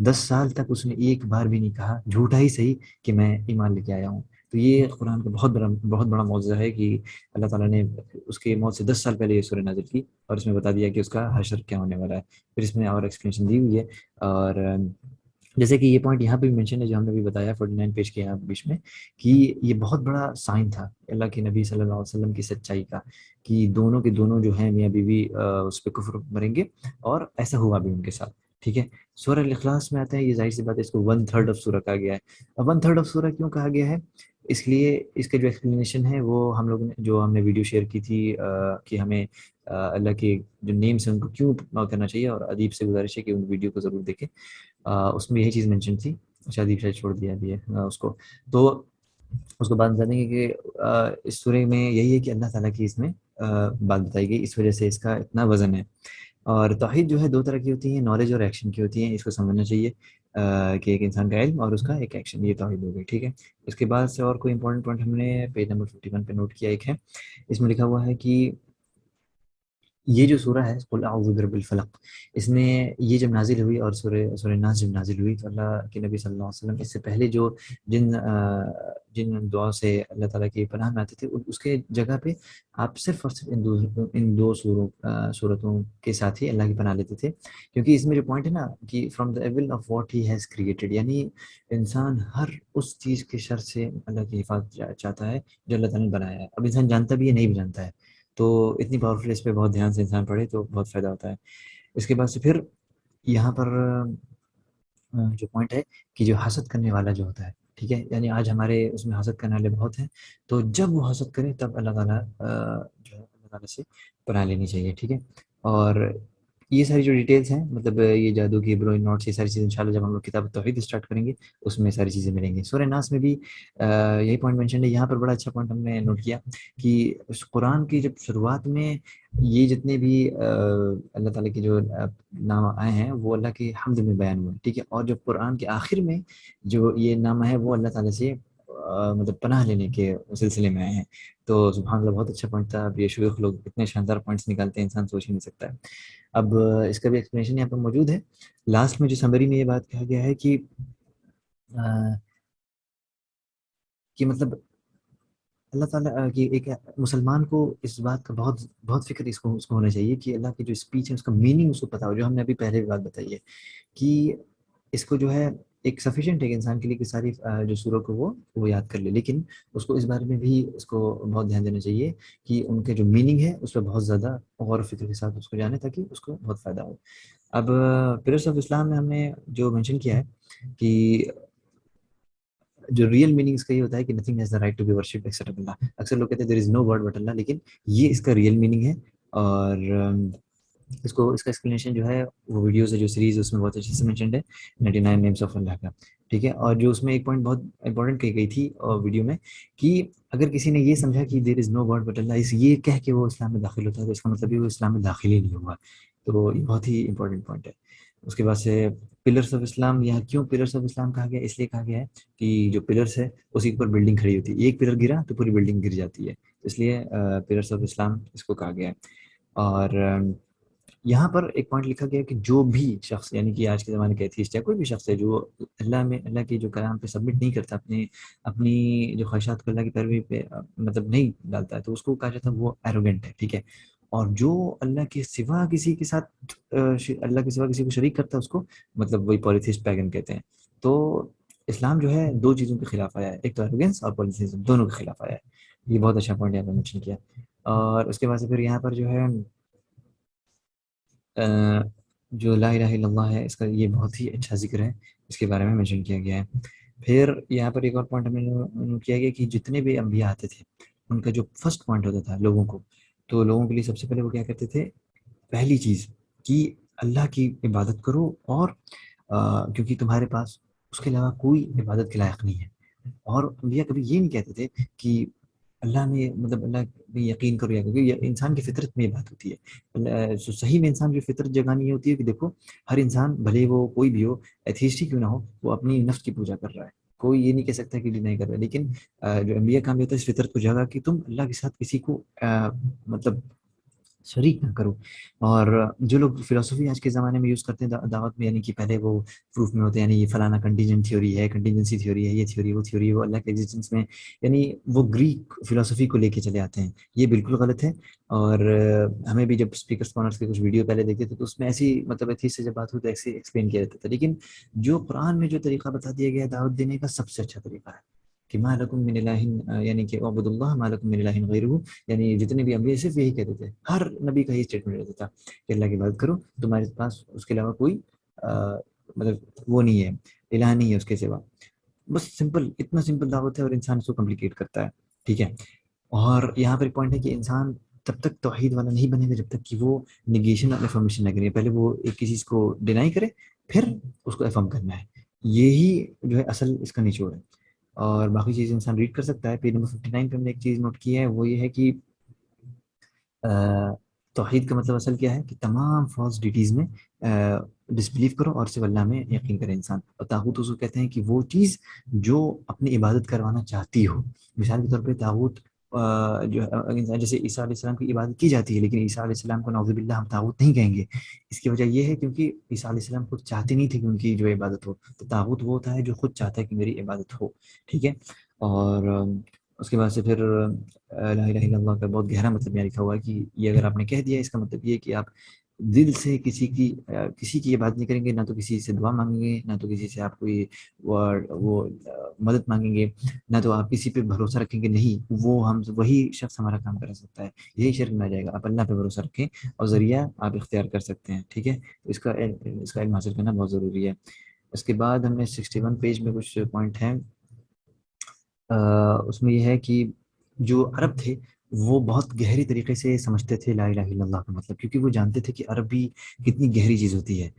10 سال تک اس نے ایک بار بھی نہیں کہا جھوٹا ہی صحیح کہ میں ایمان لے کے آیا ہوں۔ تو یہ قرآن کا بہت بڑا معجزہ ہے کہ اللہ تعالیٰ نے اس کے موت سے 10 سال پہلے یہ سورہ نازل کی اور اس میں بتا دیا کہ اس کا حشر کیا ہونے والا ہے، پھر اس میں اور ایکسپلینیشن دی ہوئی ہے۔ اور جیسے کہ یہ پوائنٹ یہاں پہ بھی مینشن ہے جو ہم نے بھی بتایا 49 پیج کے یہاں بیچ میں، کہ یہ بہت بڑا سائن تھا اللہ کے نبی صلی اللہ علیہ وسلم کی سچائی کا کہ دونوں کے دونوں جو ہیں میاں بیوی اس پہ کفر مریں گے، اور ایسا ہوا بھی ان کے ساتھ، ٹھیک ہے۔ سورہ الاخلاص میں آتا ہے، یہ ظاہر سی بات ہے اس کو 1/3 آف سورہ کہا گیا ہے۔ اب 1/3 آف سورہ کیوں کہا گیا ہے؟ اس لیے اس کا جو ایکسپلینیشن ہے وہ ہم لوگ نے جو ہم نے ویڈیو شیئر کی تھی کہ ہمیں اللہ کے جو نیمس ہیں ان کو کیوں کرنا چاہیے، اور ادیب سے گزارش ہے کہ ان ویڈیو کو ضرور دیکھیں، اس میں یہی چیز مینشن تھی، شاید شاید چھوڑ دیا بھی ہے اس کو، تو اس کو بات بتا دیں گے کہ اس سورہ میں یہی ہے کہ اللہ تعالیٰ کی اس میں بات بتائی گئی، اس وجہ سے اس کا اتنا وزن ہے۔ اور توحید جو ہے 2 طرح کی ہوتی ہیں، نالج اور ایکشن کی ہوتی ہیں، اس کو سمجھنا چاہیے کہ ایک انسان کا علم اور اس کا ایک ایکشن، یہ توحید ہو گئی، ٹھیک ہے۔ اس کے بعد سے اور کوئی امپورٹنٹ پوائنٹ ہم نے پیج نمبر 51 پہ نوٹ کیا، ایک ہے اس میں لکھا ہوا ہے کہ یہ جو سورہ ہے قل اعوذ برب الفلق، اس میں یہ جب نازل ہوئی اور سورہ ناس جب نازل ہوئی تو اللہ کے نبی صلی اللہ علیہ وسلم اس سے پہلے جو جن دعا سے اللہ تعالیٰ کی پناہ میں آتے تھے اس کے جگہ پہ آپ صرف اور صرف ان دو صورتوں کے ساتھ ہی اللہ کی پناہ لیتے تھے، کیونکہ اس میں جو پوائنٹ ہے نا کہ from the evil of what he has created, یعنی انسان ہر اس چیز کے شر سے اللہ کی حفاظت چاہتا ہے جو اللہ تعالیٰ نے بنایا ہے، اب انسان جانتا بھی ہے نہیں بھی جانتا ہے، تو اتنی پاورفل اس پہ بہت دھیان سے انسان پڑھے تو بہت فائدہ ہوتا ہے۔ اس کے بعد سے پھر یہاں پر جو پوائنٹ ہے کہ جو حسد کرنے والا جو ہوتا ہے، ٹھیک ہے، یعنی آج ہمارے اس میں حسد کرنے والے بہت ہیں، تو جب وہ حسد کریں تب اللہ تعالیٰ جو ہے اللہ تعالیٰ سے پناہ لینی چاہیے، ٹھیک ہے۔ اور یہ ساری جو ڈیٹیلس ہیں، مطلب یہ جادو کی برو نوٹس، یہ ساری چیزیں انشاءاللہ جب ہم لوگ کتاب توحید اسٹارٹ کریں گے اس میں ساری چیزیں ملیں گی. سورہ ناس میں بھی یہی پوائنٹ مینشن ہے. یہاں پر بڑا اچھا پوائنٹ ہم نے نوٹ کیا کہ اس قرآن کی جب شروعات میں یہ جتنے بھی اللہ تعالیٰ کے جو نام آئے ہیں وہ اللہ کی حمد میں بیان ہوئے، ٹھیک ہے. اور جب قرآن کے آخر میں جو یہ نام ہے وہ اللہ تعالیٰ سے مطلب پناہ لینے کے سلسلے میں آئے ہیں. تو سبحان اللہ، بہت اچھا پوائنٹ تھا. اب یہ شیوخ لوگ اتنے شاندار پوائنٹس نکالتے ہیں، انسان سوچ ہی نہیں سکتا ہے. اب اس کا بھی ایکسپلینیشن یہاں پر موجود ہے. لاسٹ میں جو سمری میں یہ بات کہا گیا ہے کہ مطلب اللہ تعالیٰ کی ایک مسلمان کو اس بات کا بہت بہت فکر اس کو ہونا چاہیے کہ اللہ کی جو اسپیچ ہے اس کا میننگ اس کو پتا ہو، جو ہم نے ابھی پہلے بھی بات بتائی ہے کہ اس کو جو ہے ایک سفیشینٹ ہے کہ انسان کے لیے کہ ساری جو سوروں کو وہ یاد کر لے، لیکن اس کو اس بارے میں بھی اس کو بہت دھیان دینا چاہیے کہ ان کے جو میننگ ہے اس پہ بہت زیادہ غور و فکر کے ساتھ اس کو جانے تاکہ اس کو بہت فائدہ ہو. اب پلرس آف اسلام میں ہم نے جو مینشن کیا ہے کہ جو ریئل میننگ اس کا یہ ہوتا ہے کہ nothing has the right to be worship except Allah. اکثر لوگ کہتے ہیں دیر از نو گاڈ بٹ اللہ، لیکن یہ اس کا ریئل میننگ ہے. اور اس کا ایکسپلینیشن جو ہے وہ ویڈیوز ہے جو سیریز ہے اس میں بہت اچھے سے مینشنڈ ہے 99 نیمس آف اللہ کا، ٹھیک ہے. اور جو اس میں ایک پوائنٹ بہت امپورٹنٹ کہی گئی تھی ویڈیو میں کہ اگر کسی نے یہ سمجھا کہ دیر از نو گاڈ بٹ اللہ، اس یہ کہہ کے وہ اسلام میں داخل ہوتا ہے تو اس کا مطلب یہ وہ اسلام میں داخل ہی نہیں ہوا. تو یہ بہت ہی امپورٹنٹ پوائنٹ ہے. اس کے بعد سے پلرس آف اسلام، یہاں کیوں پلرس آف اسلام کہا گیا؟ اس لیے کہا گیا ہے کہ جو پلرس ہے اسی کے اوپر بلڈنگ کھڑی ہوتی ہے، ایک پلر گرا تو پوری بلڈنگ گر جاتی ہے، اس لیے پلرس آف اسلام اس کو کہا گیا ہے. اور یہاں پر ایک پوائنٹ لکھا گیا ہے کہ جو بھی شخص، یعنی کہ آج کے زمانے کے ایتھیسٹ ہے، کوئی بھی شخص ہے جو اللہ کے جو کلام پہ سبمٹ نہیں کرتا، اپنی جو خواہشات کو اللہ کی پیروی پہ مطلب نہیں ڈالتا ہے، تو اس کو کہا جاتا ہے وہ ایروگنٹ ہے، ٹھیک ہے. اور جو اللہ کے سوا کسی کے ساتھ اللہ کے سوا کسی کو شریک کرتا ہے اس کو مطلب وہی پولیتھیسٹ پیگن کہتے ہیں. تو اسلام جو ہے دو چیزوں کے خلاف آیا ہے، ایک تو ایروگنس اور پولیتھیزم، دونوں کے خلاف آیا ہے. یہ بہت اچھا پوائنٹ یہاں پہ مینشن کیا. اور اس کے بعد سے پھر یہاں پر جو ہے جو لا الہ الا اللہ ہے، اس کا یہ بہت ہی اچھا ذکر ہے، اس کے بارے میں مینشن کیا گیا ہے. پھر یہاں پر ایک اور پوائنٹ ہمیں نوٹ کیا گیا کہ جتنے بھی انبیاء آتے تھے ان کا جو فرسٹ پوائنٹ ہوتا تھا لوگوں کو، تو لوگوں کے لیے سب سے پہلے وہ کیا کرتے تھے؟ پہلی چیز کہ اللہ کی عبادت کرو، اور کیونکہ تمہارے پاس اس کے علاوہ کوئی عبادت کے لائق نہیں ہے. اور انبیاء کبھی یہ نہیں کہتے تھے کہ اللہ نے مطلب اللہ میں یقین کرو، یا کیونکہ یہ انسان کی فطرت میں یہ بات ہوتی ہے. صحیح میں انسان کی فطرت جگانی یہ ہوتی ہے کہ دیکھو ہر انسان بھلے وہ کوئی بھی ہو، ایتھیسٹ ہی کیوں نہ ہو، وہ اپنی نفس کی پوجا کر رہا ہے. کوئی یہ نہیں کہہ سکتا کہ نہیں کر رہا ہے. لیکن جو انبیاء کام ہوتا ہے اس فطرت کو جگا کہ تم اللہ کے ساتھ کسی کو مطلب شریک نہ کرو. اور جو لوگ فلسفی آج کے زمانے میں یوز کرتے ہیں دعوت میں، یعنی کہ پہلے وہ پروف میں ہوتے ہیں، یعنی یہ فلانا کنٹینجنٹ تھیوری ہے، کنٹینجنسی تھیوری ہے، یہ تھیوری وہ تھیوری، وہ اللہ کے ایگزسٹنس میں، یعنی وہ گریک فلسفی کو لے کے چلے آتے ہیں. یہ بالکل غلط ہے. اور ہمیں بھی جب اسپیکرس کارنرس کے کچھ ویڈیو پہلے دیکھتے تھے تو اس میں ایسی مطلب ایتھیسٹ سے جب بات ہوئی تو ایسے ایکسپلین کیا جاتا تھا. لیکن جو قرآن میں جو طریقہ بتا دیا گیا دعوت دینے کا، سب سے اچھا طریقہ ہے کہ ما لکم من الہ، یعنی کہ اعبدوا اللہ ما لکم من الہ غیرہ. یعنی جتنے بھی انبیاء صرف یہی کہتے تھے، ہر نبی کا یہ اسٹیٹمنٹ رہتا تھا کہ اللہ کی عبادت کرو، تمہارے پاس اس کے علاوہ کوئی مطلب وہ نہیں ہے، الہ نہیں ہے اس کے سوا. بس سمپل، اتنا سمپل دعوت ہے اور انسان اس کو کمپلیکیٹ کرتا ہے، ٹھیک ہے. اور یہاں پر ایک پوائنٹ ہے کہ انسان تب تک توحید والا نہیں بنے گا جب تک کہ وہ نگیشن اور افرمیشن نہ کرے. پہلے وہ ایک کسی چیز کو ڈینائی کرے، پھر اس کو افرم کرنا ہے. یہی جو ہے اصل اس کا نچوڑ ہے. اور باقی چیزیں انسان ریڈ کر سکتا ہے. پیج نمبر 59 پہ ہم نے ایک چیز نوٹ کی ہے، وہ یہ ہے کہ توحید کا مطلب اصل کیا ہے کہ تمام فالس ڈیٹیز میں ڈسبلیو کرو اور صرف اللہ میں یقین کرے انسان. اور طاغوت اس کو کہتے ہیں کہ وہ چیز جو اپنی عبادت کروانا چاہتی ہو. مثال کے طور پہ طاغوت جو جیسے عیسیٰ علیہ السلام کی عبادت کی جاتی ہے، لیکن عیسیٰ علیہ السلام کو نعوذ باللہ ہم طاغوت نہیں کہیں گے. اس کی وجہ یہ ہے کیونکہ عیسیٰ علیہ السلام خود چاہتے نہیں تھے کہ ان کی جو عبادت ہو. تو طاغوت وہ ہوتا ہے جو خود چاہتا ہے کہ میری عبادت ہو، ٹھیک ہے. اور اس کے بعد سے پھر لا الہ الا اللہ کا بہت گہرا مطلب یہاں لکھا ہوا ہے کہ یہ اگر آپ نے کہہ دیا، اس کا مطلب یہ ہے کہ آپ دل سے کسی کی عبادت نہیں کریں گے، نہ تو کسی سے دعا مانگیں گے، نہ تو کسی سے آپ کوئی وہ مدد مانگیں گے، نہ تو آپ کسی پہ بھروسہ رکھیں گے. نہیں، وہی شخص ہمارا کام کر سکتا ہے. یہی شرک میں آ جائے گا. آپ اللہ پہ بھروسہ رکھیں اور ذریعہ آپ اختیار کر سکتے ہیں، ٹھیک ہے. اس کا علم حاصل کرنا بہت ضروری ہے. اس کے بعد ہم نے 61 پیج میں کچھ پوائنٹ ہیں، اس میں یہ ہے کہ جو عرب تھے وہ بہت گہری طریقے سے سمجھتے تھے لا الہ الا اللہ کا مطلب، کیونکہ وہ جانتے تھے کہ عربی کتنی گہری چیز ہوتی ہے.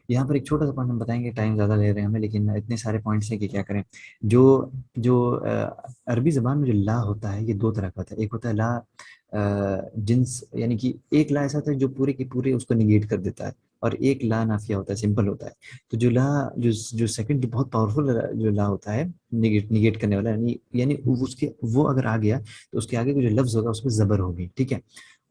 یہاں پر ایک چھوٹا سا پوائنٹ ہم بتائیں گے، ٹائم زیادہ لے رہے ہیں ہمیں، لیکن اتنے سارے پوائنٹس ہیں کہ کیا کریں. جو جو عربی زبان میں جو لا ہوتا ہے یہ دو طرح کا ہوتا ہے. ایک ہوتا ہے لا جنس، یعنی کہ ایک لا ایسا ہوتا ہے جو پورے کے پورے اس کو نگیٹ کر دیتا ہے، اور ایک لا نافیہ ہوتا ہے، سمپل ہوتا ہے. تو جو لا جو سیکنڈ جو بہت پاورفل جو لا ہوتا ہے، نگیٹ کرنے والا، یعنی اس کے وہ اگر آ گیا تو اس کے آگے کا جو لفظ ہوگا اس پہ زبر ہوگی، ٹھیک ہے.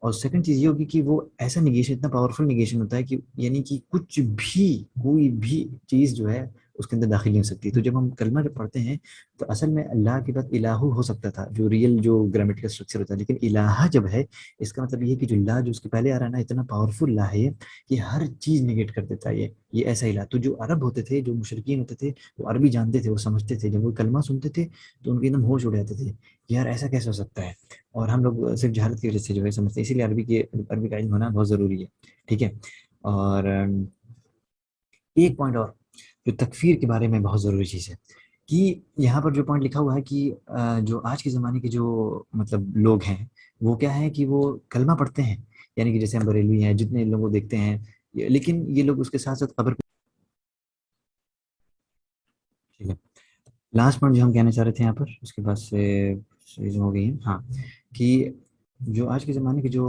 اور سیکنڈ چیز یہ ہوگی کہ وہ ایسا نگیشن، اتنا پاورفل نگیشن ہوتا ہے کہ یعنی کہ کچھ بھی، کوئی بھی چیز جو ہے اس کے اندر داخل نہیں ہو سکتی. تو جب ہم کلمہ جب پڑھتے ہیں تو اصل میں اللہ کے بعد الہو ہو سکتا تھا، جو ریئل جو گرامیٹیکل اسٹرکچر ہوتا ہے، لیکن الہ جب ہے اس کا مطلب یہ ہے کہ جو لا جو اس کے پہلے آ رہا ہے نا، اتنا پاورفل لا ہے کہ ہر چیز نگیٹ کر دیتا ہے. یہ ایسا الہ. تو جو عرب ہوتے تھے، جو مشرکین ہوتے تھے، وہ عربی جانتے تھے، وہ سمجھتے تھے. جب وہ کلمہ سنتے تھے تو ان کے ایک دم ہوش اڑ جاتے تھے، یار ایسا کیسے ہو سکتا ہے. اور ہم لوگ صرف جہالت کی وجہ سے جو ہے سمجھتے ہیں، اسی لیے عربی کا علم ہونا بہت ضروری ہے، ٹھیک ہے. اور ایک پوائنٹ اور جو تکفیر کے بارے میں بہت ضروری چیز ہے، کہ یہاں پر جو پوائنٹ لکھا ہوا ہے کہ جو آج کے زمانے کے جو مطلب لوگ ہیں وہ کیا ہے کہ وہ کلمہ پڑھتے ہیں، یعنی کہ جیسے ہم بریلوی ہیں، جتنے لوگوں کو دیکھتے ہیں، لیکن یہ لوگ اس کے ساتھ ساتھ قبر. ٹھیک ہے. لاسٹ پوائنٹ جو ہم کہنا چاہ رہے تھے یہاں پر، اس کے بعد سے چیزیں ہو گئی ہیں، ہاں، کہ جو آج کے زمانے کے جو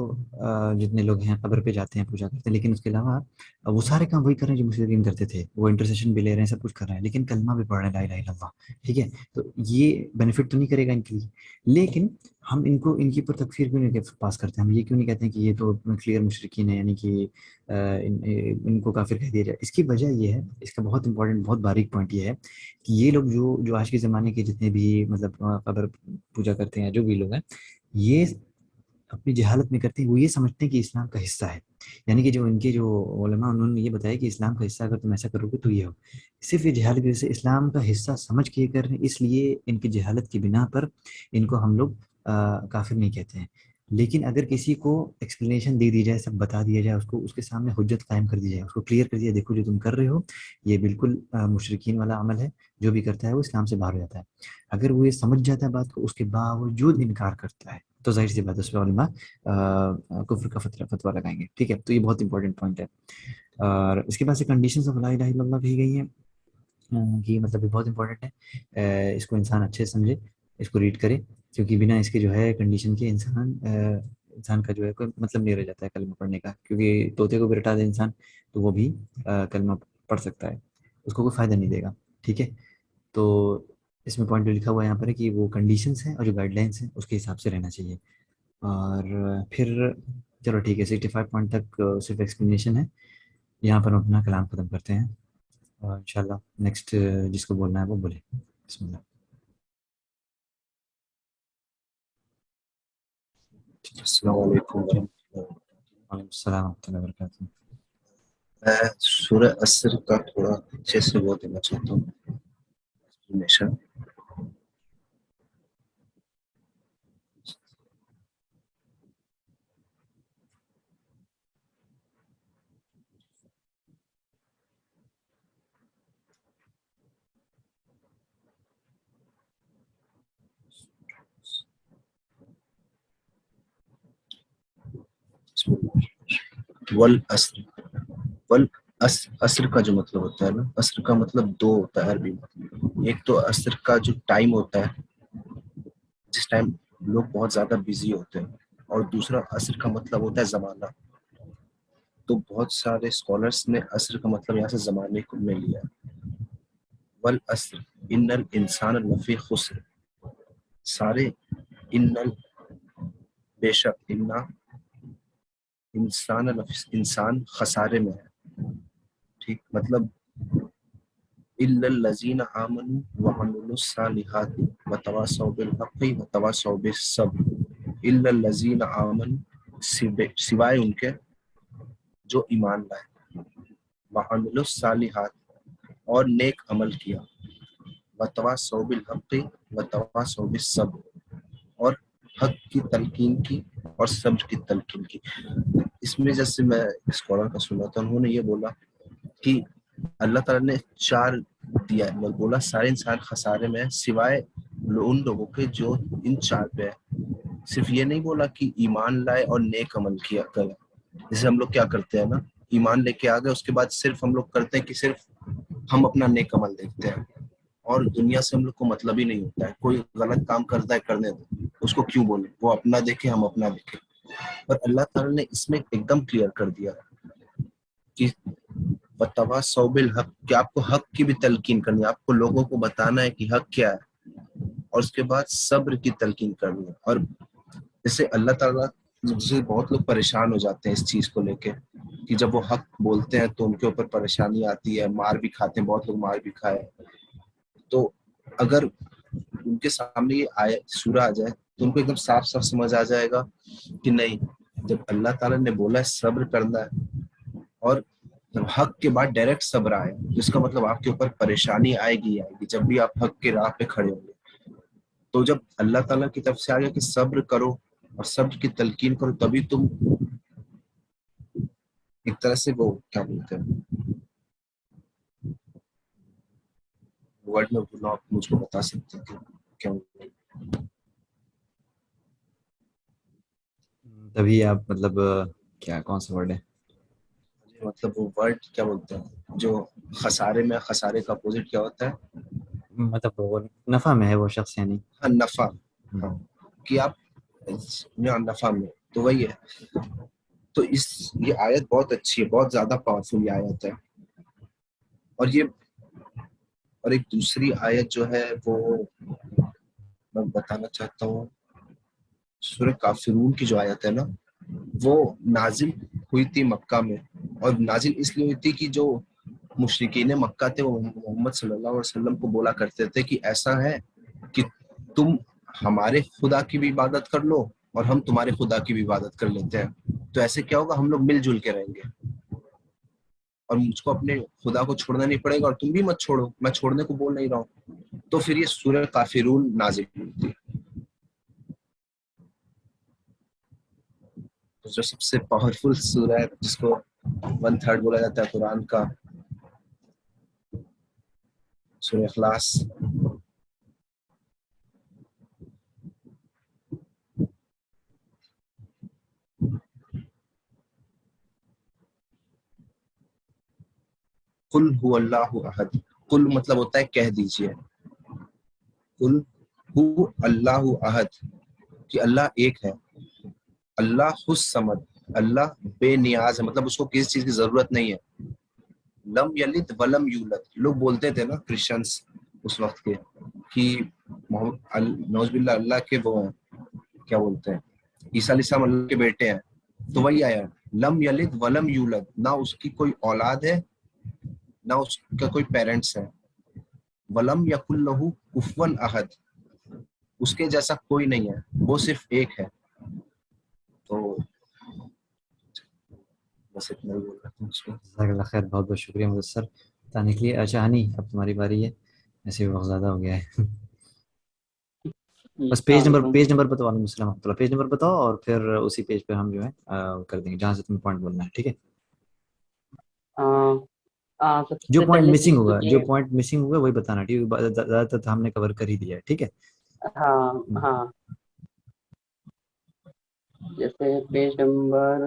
جتنے لوگ ہیں قبر پہ جاتے ہیں، پوجا کرتے ہیں، لیکن اس کے علاوہ وہ سارے کام وہی کر رہے ہیں جو مشرکین کرتے تھے. وہ انٹرسیشن بھی لے رہے ہیں، سب کچھ کر رہے ہیں، لیکن کلمہ بھی پڑھ رہے ہیں لا الہ الا اللہ، ٹھیک ہے. تو یہ بینیفٹ تو نہیں کرے گا ان کے لیے، لیکن ہم ان کی پر تکفیر کیوں نہیں پاس کرتے. ہم یہ کیوں نہیں کہتے ہیں کہ یہ تو کلیئر مشرکین ہے، یعنی کہ ان کو کافر کہہ دیا جائے. اس کی وجہ یہ ہے، اس کا بہت امپورٹنٹ بہت باریک پوائنٹ یہ ہے کہ یہ لوگ جو آج کے زمانے کے جتنے بھی مطلب قبر پوجا کرتے ہیں، جو بھی لوگ ہیں، یہ اپنی جہالت میں کرتے ہیں. وہ یہ سمجھتے ہیں کہ اسلام کا حصہ ہے، یعنی کہ جو ان کے جو علماء انہوں نے یہ بتایا کہ اسلام کا حصہ اگر تم ایسا کرو گے تو یہ ہو. صرف یہ جہالت کی وجہ سے اسلام کا حصہ سمجھ کے یہ کر رہے ہیں، اس لیے ان کی جہالت کی بنا پر ان کو ہم لوگ کافر نہیں کہتے ہیں. لیکن اگر کسی کو ایکسپلینیشن دے دی جائے، سب بتا دیا جائے، اس کو اس کے سامنے حجت قائم کر دی جائے، اس کو کلیئر کر دیا، دیکھو جو تم کر رہے ہو یہ بالکل مشرکین والا عمل ہے، جو بھی کرتا ہے وہ اسلام سے باہر ہو جاتا ہے. اگر وہ یہ سمجھ جاتا ہے بات کو، اس کے باوجود انکار کرتا ہے، تو ظاہر سی بات ہے اس پہ علماء کفر کا فتویٰ لگائیں گے، ٹھیک ہے. تو یہ بہت امپورٹنٹ پوائنٹ ہے. اور اس کے بعد سے کنڈیشنز آف لا الہ الا اللہ کہی گئی ہیں، کہ مطلب یہ بہت امپورٹنٹ ہے. اس کو انسان اچھے سے سمجھے، اس کو ریڈ کرے، کیونکہ بنا اس کے جو ہے کنڈیشن کے انسان کا جو ہے کوئی مطلب نہیں رہ جاتا ہے کلمہ پڑھنے کا. کیونکہ طوطے کو بھی رٹا دے انسان تو وہ بھی کلمہ پڑھ سکتا ہے، اس کو کوئی فائدہ نہیں دے گا، ٹھیک ہے. تو اس میں پوائنٹ جو لکھا ہوا ہے یہاں پر ہے کہ وہ کنڈیشنز ہیں اور جو گائیڈ لائنس ہیں اس کے حساب سے رہنا چاہیے. اور پھر چلو ٹھیک ہے، 65 پوائنٹ تک صرف ایکسپلینیشن ہے. یہاں پر ہم اپنا کلام ختم کرتے ہیں، اور انشاءاللہ نیکسٹ جس کو بولنا ہے وہ بولے. بسم اللہ. السلام علیکم ورحمۃ اللہ. وعلیکم السلام ورحمۃ اللہ وبرکاتہ. میں سورہ عصر کا تھوڑا اچھے سے وہ دینا چاہتا ہوں ایکسپلینیشن. والعصر، عصر کا جو مطلب ہوتا ہے نا، عصر کا مطلب دو ہوتا ہے عربی میں. ایک تو عصر کا جو ٹائم ہوتا ہے جس ٹائم لوگ بہت زیادہ بزی ہوتے ہیں، اور دوسرا عصر کا مطلب ہوتا ہے زمانہ. تو بہت سارے اسکالرس نے عصر کا مطلب یہاں سے زمانے کو میں لیا. والعصر ان الانسان لفی خسر، سارے بے شک انسان خسارے میں ہے. ٹھیک، مطلب الا الذین آمنوا وعملوا الصالحات وتواصوا بالحق وتواصوا بالصبر. الا الذین آمنوا، سوائے ان کے جو ایمان لائے، وعملوا الصالحات اور نیک عمل کیا، وتواصوا بالحق وتواصوا بالصبر اور حق کی تلقین کی اور صبر کی تلقین کی. اس میں جیسے میں اسکالر کا سنا تھا، انہوں نے یہ بولا کہ اللہ تعالیٰ نے چار دیا ہے، بولا سارے انسان خسارے میں ہیں سوائے ان لوگوں کے جو ان چار پہ ہے. صرف یہ نہیں بولا کہ ایمان لائے اور نیک عمل کیا کرے. جیسے ہم لوگ کیا کرتے ہیں نا, ایمان لے کے آ گئے, اس کے بعد صرف ہم لوگ کرتے ہیں کہ صرف ہم اپنا نیک عمل دیکھتے ہیں, اور دنیا سے ہم لوگ کو مطلب ہی نہیں ہوتا ہے. کوئی غلط کام کرتا ہے, کرنے دو, اس کو کیوں بولے, وہ اپنا دیکھے ہم اپنا دیکھیں. پر اللہ تعالیٰ نے اس میں ایک دم کلیئر کر دیا کہ وَتَوَاصَوْا بِالْحَقِّ, کہ آپ کو حق کی بھی تلقین کرنی ہے, آپ کو لوگوں کو بتانا ہے کہ حق کیا ہے, اور اس کے بعد صبر کی تلقین کرنی ہے. اور جیسے اللہ تعالیٰ, جسے بہت لوگ پریشان ہو جاتے ہیں اس چیز کو لے کے کہ جب وہ حق بولتے ہیں تو ان کے اوپر پریشانی آتی ہے, مار بھی کھاتے ہیں, بہت لوگ مار بھی کھائے. تو اگر ان کے سامنے یہ سورہ آ جائے تو ان کو ایک دم صاف صاف سمجھ آ جائے گا کہ نہیں, جب اللہ تعالیٰ نے بولا ہے صبر کرنا ہے, اور جب حق کے بعد ڈائریکٹ صبر آئے, جس کا مطلب آپ کے اوپر پریشانی آئے گی جب بھی آپ حق کے راہ پہ کھڑے ہوں گے. تو جب اللہ تعالیٰ کی طرف سے آ گیا کہ صبر کرو اور صبر کی تلقین کرو, تبھی تم ایک طرح سے وہ کیا بولتے ہیں ورڈ میں بھولا, آپ مجھ کو بتا سکتے ہیں کیا تبھی آپ مطلب کیا کون سا ورڈ ہے؟ مطلب وہ ورڈ کیا بولتے ہیں جو خسارے میں, خسارے کا اپوزٹ کیا ہوتا ہے, مطلب وہ نفع میں ہے وہ شخص یعنی. ہاں نفع, ہاں کہ آپ نفع میں, تو وہی ہے. تو یہ آیت بہت اچھی ہے, بہت زیادہ پاورفل یہ آیت ہے. اور ایک دوسری آیت جو ہے وہ میں بتانا چاہتا ہوں, سورہ کافرون کی جو آیت ہے نا, وہ نازل ہوئی تھی مکہ میں, اور نازل اس لیے ہوئی تھی کہ جو مشرکین مکہ تھے وہ محمد صلی اللہ علیہ وسلم کو بولا کرتے تھے کہ ایسا ہے کہ تم ہمارے خدا کی بھی عبادت کر لو اور ہم تمہارے خدا کی بھی عبادت کر لیتے ہیں, تو ایسے کیا ہوگا, ہم لوگ مل جل کے رہیں گے, اور مجھ کو اپنے خدا کو چھوڑنا نہیں پڑے گا, اور تم بھی مت چھوڑو, میں چھوڑنے کو بول نہیں رہا ہوں. تو پھر یہ سورہ کافرون نازل ہوئی تھی, جو سب سے پاورفل سورہ ہے, جس کو 1/3 بولا جاتا ہے قرآن کا, سورہ اخلاص. قل هو اللہ احد, قل مطلب ہوتا ہے کہہ دیجئے, قل هو اللہ احد, کہ اللہ ایک ہے, اللہ الصمد, اللہ بے نیاز ہے, مطلب اس کو کسی چیز کی ضرورت نہیں ہے. لم یلد ولم یولد, لوگ بولتے تھے نا کرسچنس اس وقت کے کہ نوز باللہ اللہ کے وہ ہیں, کیا بولتے ہیں, عیسیٰ علیہ السلام اللہ کے بیٹے ہیں. تو وہی آیا, لم یلد ولم یولد, نہ اس کی کوئی اولاد ہے نہ اس کا کوئی پیرنٹس ہے. ولم یکن لہ کفوا احد, اس کے جیسا کوئی نہیں ہے, وہ صرف ایک ہے. تو بس اتنا ہی بول رہا تھا اس میں. جزاک اللہ خیر, بہت بہت شکریہ مدثر بتانے کے لیے. اچھا ہنی, اب تمہاری باری ہے, ایسے بھی وقت زیادہ ہو گیا ہے. بس السلام علیکم. پیج نمبر بتاؤ. وعلیکم السلام ورحمۃ اللہ. پیج نمبر بتاؤ اور پھر اسی پیج پہ ہم جو ہے کر دیں گے جہاں سے تمہیں پوائنٹ بولنا ہے, ٹھیک ہے. سب جو سے پوائنٹ پہلے مسنگ چیز تو ہوگا, جو یہ پوائنٹ مسنگ ہوگا وہی بتانا, ٹھیک ہے. زیادہ تر ہم نے کور کر ہی دیا ہے, ٹھیک ہے. ہاں ہاں, جیسے پیج نمبر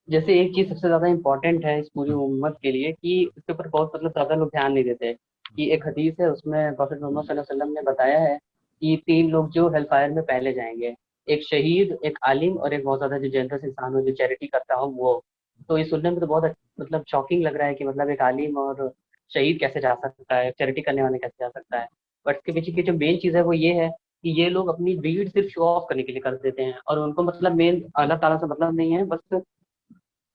جیسے ایک چیز سب سے زیادہ امپورٹنٹ ہے اس پوری امت کے لیے کہ اس کے اوپر بہت مطلب زیادہ لوگ دھیان نہیں دیتے, کہ ایک حدیث ہے اس میں پروفیٹ محمد صلی اللہ علیہ وسلم نے بتایا ہے کہ 3 لوگ جو ہیل فائر میں پہلے جائیں گے, ایک شہید, ایک عالم, اور ایک بہت زیادہ جو جنرس انسان ہو جو چیریٹی کرتا ہو وہ. تو یہ سننے میں تو بہت مطلب شاکنگ لگ رہا ہے کہ مطلب ایک عالم اور شہید کیسے جا سکتا ہے, چیریٹی کرنے والے کیسے جا سکتا ہے. بٹ اس کے پیچھے کی جو مین چیز ہے وہ یہ ہے کہ یہ لوگ اپنی ڈیڈ صرف شو آف کرنے کے لیے کر دیتے ہیں, اور ان کو مطلب مین اللہ تعالیٰ سے مطلب نہیں ہے, بس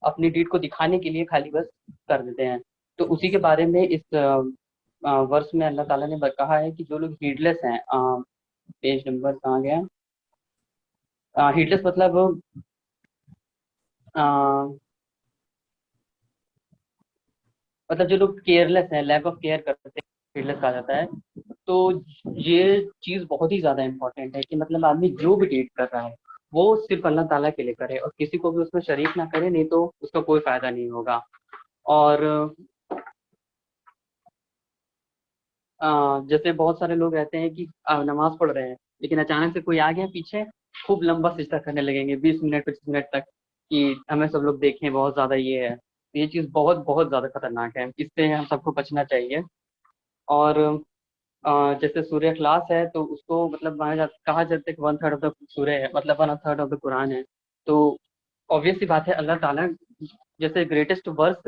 اپنی ڈیڈ کو دکھانے کے لیے خالی بس کر دیتے ہیں. تو اسی کے بارے میں اس ورس میں اللہ تعالیٰ نے کہا ہے کہ جو لوگ ہیڈلیس ہیں, پیج نمبر کہاں گیا, ہیڈلیس مطلب جو لوگ کیئرلیس ہیں, لیک آف کیئر کرتے ہیں, ہیڈلیس کہا جاتا ہے. تو یہ چیز بہت ہی زیادہ امپورٹنٹ ہے کہ مطلب آدمی جو بھی ڈیڈ کر رہا ہے وہ صرف اللہ تعالیٰ کے لیے کرے, اور کسی کو بھی اس میں شریک نہ کرے, نہیں تو اس کا کوئی فائدہ نہیں ہوگا. اور جیسے بہت سارے لوگ رہتے ہیں کہ نماز پڑھ رہے ہیں لیکن اچانک سے کوئی آ گیا پیچھے، خوب لمبا سجدہ کرنے لگیں گے 20 منٹ 25 منٹ تک، کہ ہمیں سب لوگ دیکھیں بہت زیادہ یہ ہے. یہ چیز بہت بہت زیادہ خطرناک ہے، اس سے ہم سب کو بچنا چاہیے. اور جیسے سورہ اخلاص ہے تو اس کو مطلب کہا جاتا ہے کہ 1/3 آف دا سورہ ہے، مطلب 1/3 آف دا قرآن ہے. تو obvious سی بات ہے، اللہ تعالیٰ جیسے گریٹسٹ ورس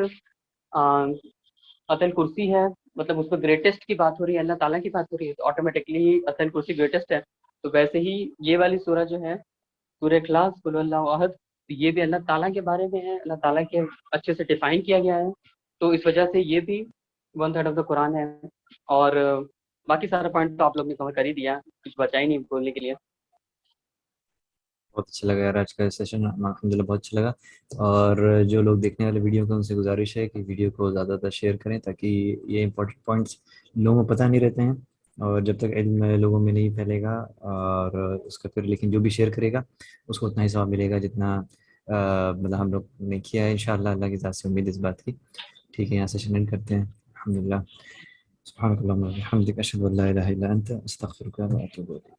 اتل کرسی ہے، مطلب اس میں گریٹسٹ کی بات ہو رہی ہے، اللہ تعالیٰ کی بات ہو رہی ہے، تو آٹومیٹکلی اتل کرسی گریٹسٹ ہے. تو ویسے ہی یہ والی سورہ جو ہے سورہ اخلاص قل اللہ احد، یہ بھی اللہ تعالیٰ کے بارے میں ہے، اللہ تعالیٰ کے اچھے سے ڈیفائن کیا گیا ہے. تو اس وجہ سے یہ بھی 1/3 آف دا قرآن ہے. اور باقی سارا پوائنٹ تو آپ لوگ نے کور کر ہی دیا، کچھ بچا ہی نہیں بولنے کے لیے. بہت اچھا لگا یار آج کا سیشن، الحمد للہ بہت اچھا لگا. اور جو لوگ دیکھنے والے ویڈیو کو ان سے گزارش ہے کہ ویڈیو کو زیادہ تر شیئر کریں، تاکہ یہ امپورٹنٹ پوائنٹس لوگوں کو پتہ نہیں رہتے ہیں، اور جب تک علم لوگوں میں نہیں پھیلے گا اور اس کا پھر لیکن جو بھی شیئر کرے گا اس کو اتنا ہی ثواب ملے گا جتنا مطلب ہم لوگ نے کیا ہے. انشاءاللہ اللہ کی ذات سے امید اس بات کی. ٹھیک ہے، یہاں سیشن اینڈ کرتے ہیں. الحمد للہ. سبحانک اللہم و بحمدک، اشہد ان لا الہ الا انت، استغفرک و اتوب الیک.